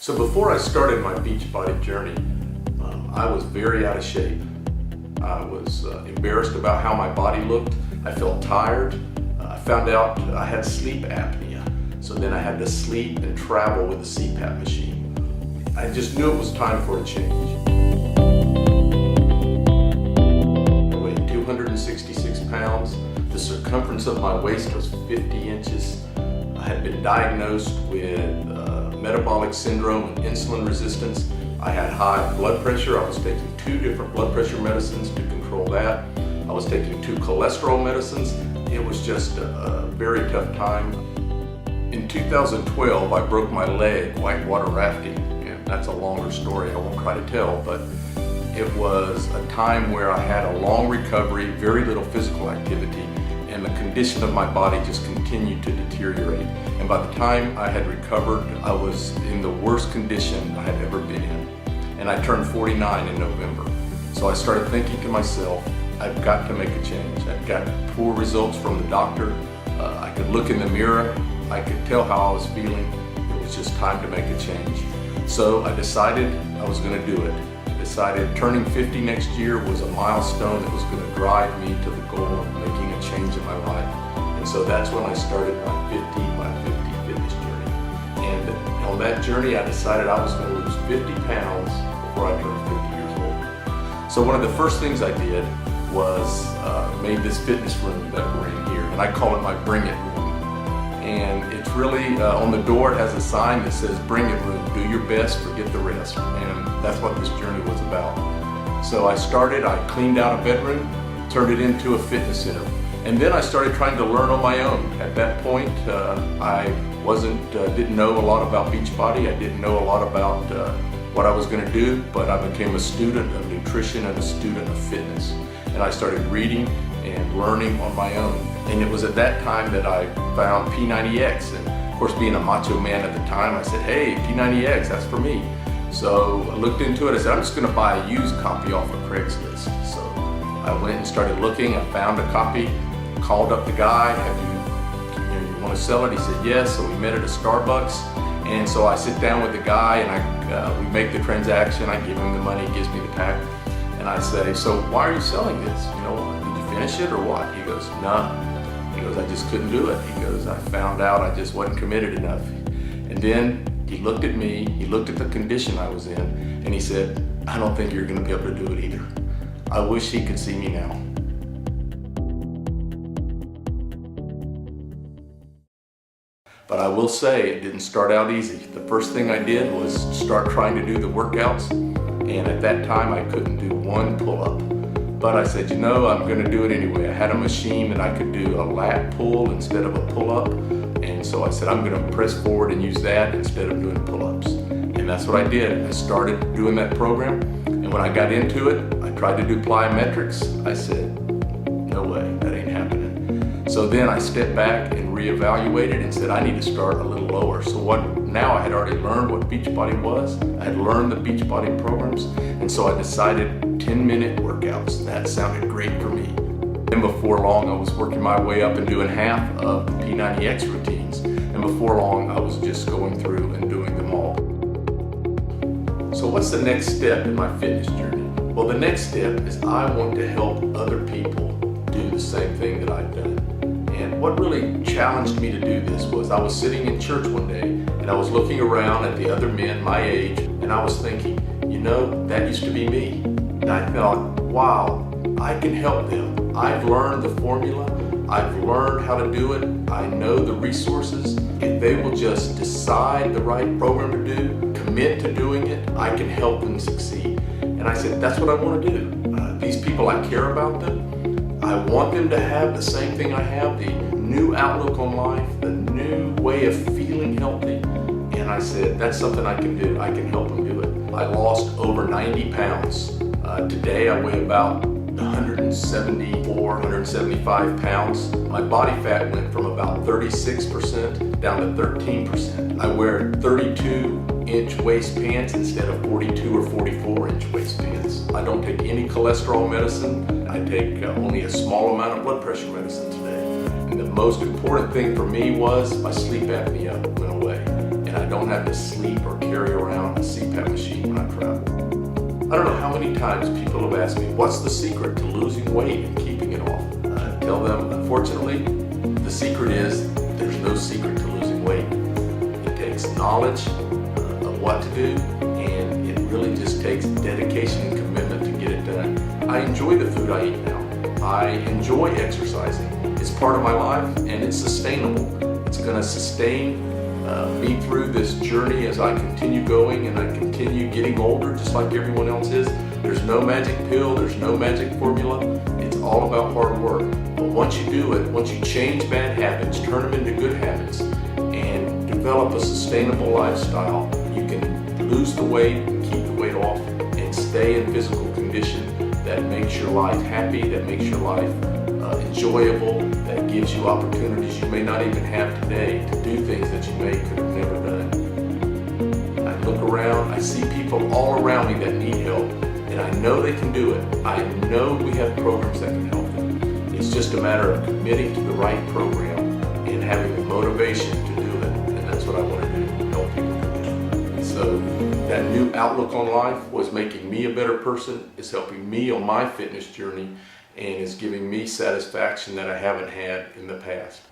So before I started my Beachbody journey, I was very out of shape. I was embarrassed about how my body looked. I felt tired. I found out I had sleep apnea. So then I had to sleep and travel with a CPAP machine. I just knew it was time for a change. I weighed 266 pounds. The circumference of my waist was 50 inches. I had been diagnosed with metabolic syndrome and insulin resistance. I had high blood pressure. I was taking 2 different blood pressure medicines to control that. I was taking 2 cholesterol medicines. It was just a very tough time. In 2012, I broke my leg whitewater rafting, and that's a longer story I won't try to tell, but it was a time where I had a long recovery, very little physical activity, and the condition of my body just continued to deteriorate. And by the time I had recovered, I was in the worst condition I had ever been in. And I turned 49 in November. So I started thinking to myself, I've got to make a change. I've got poor results from the doctor. I could look in the mirror. I could tell how I was feeling. It was just time to make a change. So I decided I was going to do it. I decided turning 50 next year was a milestone that was going to drive me to the goal of making a change in my life. And so that's when I started my 50 by 50 fitness journey. And on that journey, I decided I was going to lose 50 pounds before I turned 50 years old. So one of the first things I did was made this fitness room that we're in here, and I call it my Bring It room. And it's really, on the door it has a sign that says, Bring It room, do your best, forget the rest. And that's what this journey was about. So I cleaned out a bedroom, turned it into a fitness center. And then I started trying to learn on my own. At that point, I didn't know a lot about Beachbody. I didn't know a lot about what I was going to do, but I became a student of nutrition and a student of fitness. And I started reading and learning on my own. And it was at that time that I found P90X. And of course, being a macho man at the time, I said, hey, P90X, that's for me. So I looked into it. I said, I'm just going to buy a used copy off of Craigslist. So I went and started looking. I found a copy, called up the guy, you want to sell it? He said, yes. So we met at a Starbucks. And so I sit down with the guy and we make the transaction. I give him the money, he gives me the pack. And I say, so why are you selling this? Did you finish it or what? He goes, no. He goes, I just couldn't do it. He goes, I found out I just wasn't committed enough. And then he looked at me, he looked at the condition I was in, and he said, I don't think you're gonna be able to do it either. I wish he could see me now. But I will say it didn't start out easy. The first thing I did was start trying to do the workouts, and at that time I couldn't do 1 pull-up. But I said, I'm gonna do it anyway. I had a machine that I could do a lat pull instead of a pull-up, and so I said, I'm gonna press forward and use that instead of doing pull-ups. And that's what I did. I started doing that program, and when I got into it, I tried to do plyometrics. I said, no way, that ain't happening. So then I stepped back and reevaluated and said, I need to start a little lower. So now I had already learned what Beachbody was. I had learned the Beachbody programs. And so I decided 10-minute workouts. That sounded great for me. And before long, I was working my way up and doing half of the P90X routines. And before long, I was just going through and doing them all. So what's the next step in my fitness journey? Well, the next step is I want to help other people do the same thing that I've done. And what really challenged me to do this was I was sitting in church one day and I was looking around at the other men my age, and I was thinking, that used to be me. And I thought, wow, I can help them. I've learned the formula. I've learned how to do it. I know the resources. If they will just decide the right program to do, commit to doing it, I can help them succeed. And I said, that's what I want to do. These people, I care about them. I want them to have the same thing I have, the new outlook on life, the new way of feeling healthy. And I said, that's something I can do. I can help them do it. I lost over 90 pounds. Today I weigh about 174, 175 pounds. My body fat went from about 36% down to 13%. I wear 32-inch waist pants instead of 42 or 44-inch waist pants. I don't take any cholesterol medicine. I take only a small amount of blood pressure medicine today. And the most important thing for me was my sleep apnea went away. And I don't don't have to sleep or carry around a CPAP machine when I travel. I don't know how many times people have asked me, what's the secret to losing weight and keeping it off? I tell them, unfortunately, the secret is there's no secret to losing weight. It takes knowledge of what to do, and it really just takes dedication and commitment to get it done. I enjoy the food I eat now. I enjoy exercising. It's part of my life, and it's sustainable. It's going to sustain me through this journey as I continue going and I continue getting older just like everyone else is. There's no magic pill, there's no magic formula. It's all about hard work. But once you do it, once you change bad habits, turn them into good habits, and develop a sustainable lifestyle, you can lose the weight and keep the weight off and stay in physical condition that makes your life happy, that makes your life enjoyable, that gives you opportunities you may not even have today to do things that you could have never done. I look around, I see people all around me that need help, and I know they can do it. I know we have programs that can help them. It's just a matter of committing to the right program and having the motivation to do it, and that's what I want to do, help people do it. So that new outlook on life was making me a better person, is helping me on my fitness journey, and is giving me satisfaction that I haven't had in the past.